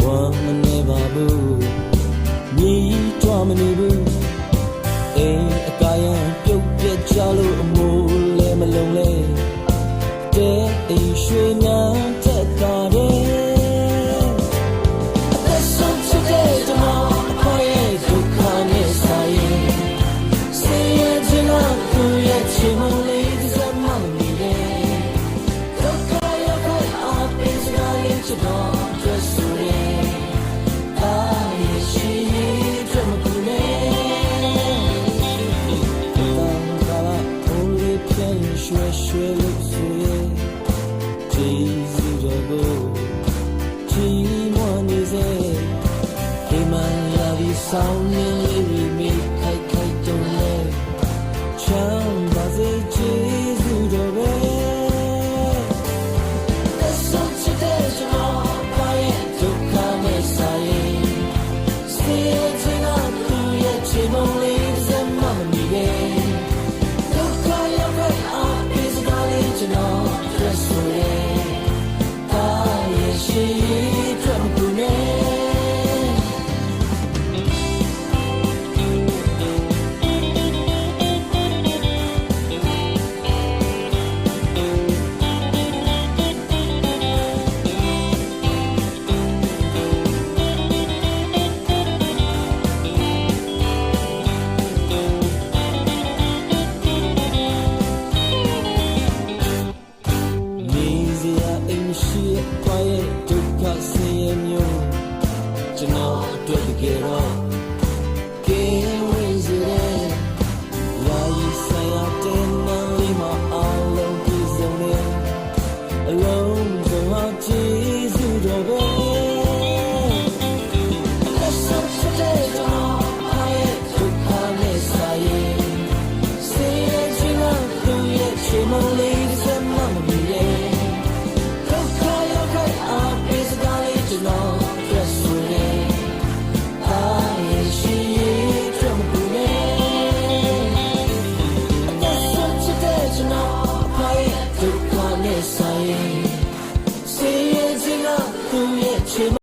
နေပါဘူးမြည်တွားမနေဘူးအိမ်အကားရန်ပြုတ်ပြက်ကြလို့အမိုးလဲမလုံးလဲတဲ့အိမ်ရွှေနန်းထက်တာတယ်အသက်ဆုံးချစ်တဲ့ကျွန်တော်အခွင့်ရဲ့ဒုက္ခနဲ့ဆိုင်ရင်စေရခြင်းလားသူရဲ့ချစ်မလေးဒီစမမနေတယ်ဒုက္ခရောက်ခဲ့အားပေးစကားလေးချစ်တော့ရွှေလို့ဆိုရင်ဂျေဇူးတော်ကိုချီးမွမ်းနေစေဒီမှလာပြီးဆောင်နေလေးမိခိုက်ခိုက်တုံးလဲချမ်းသာစေဂျေဇူးတော်ပဲသက်ဆုံးချစ်တဲ့ကျွန်တော်ဘာရဲ့ဒုက္ခနဲ့ဆိုင်ရင်စေချင်တာသူရဲ့ချစ်မလေးစမမမီရဲ့ကျွန်တော်သက်ဆိုရင်ဒါရဲ့ရှိထွက်မကူနဲ့ရှိသွားရဲ့ဒုက္ခဆင်းရဲမျိုးကျွန်တော်အတွက်တကယ်တော့ကင်းဝေးစေတဲ့လာရီဆိုင်ရာတဲ့နန်းလေးမှာအားလုံးပြည့်စုံတဲ့အလုံးစုံဟာကျေးဇူးတော်ပဲအဆုံးစတဲ့ကျွန်တော်အားရဲ့ဒုက္ခနဲ့ဆိုင်ရင်စေရခြင်းကသူရဲ့ချစ်မလေးစမမမီရဲ့No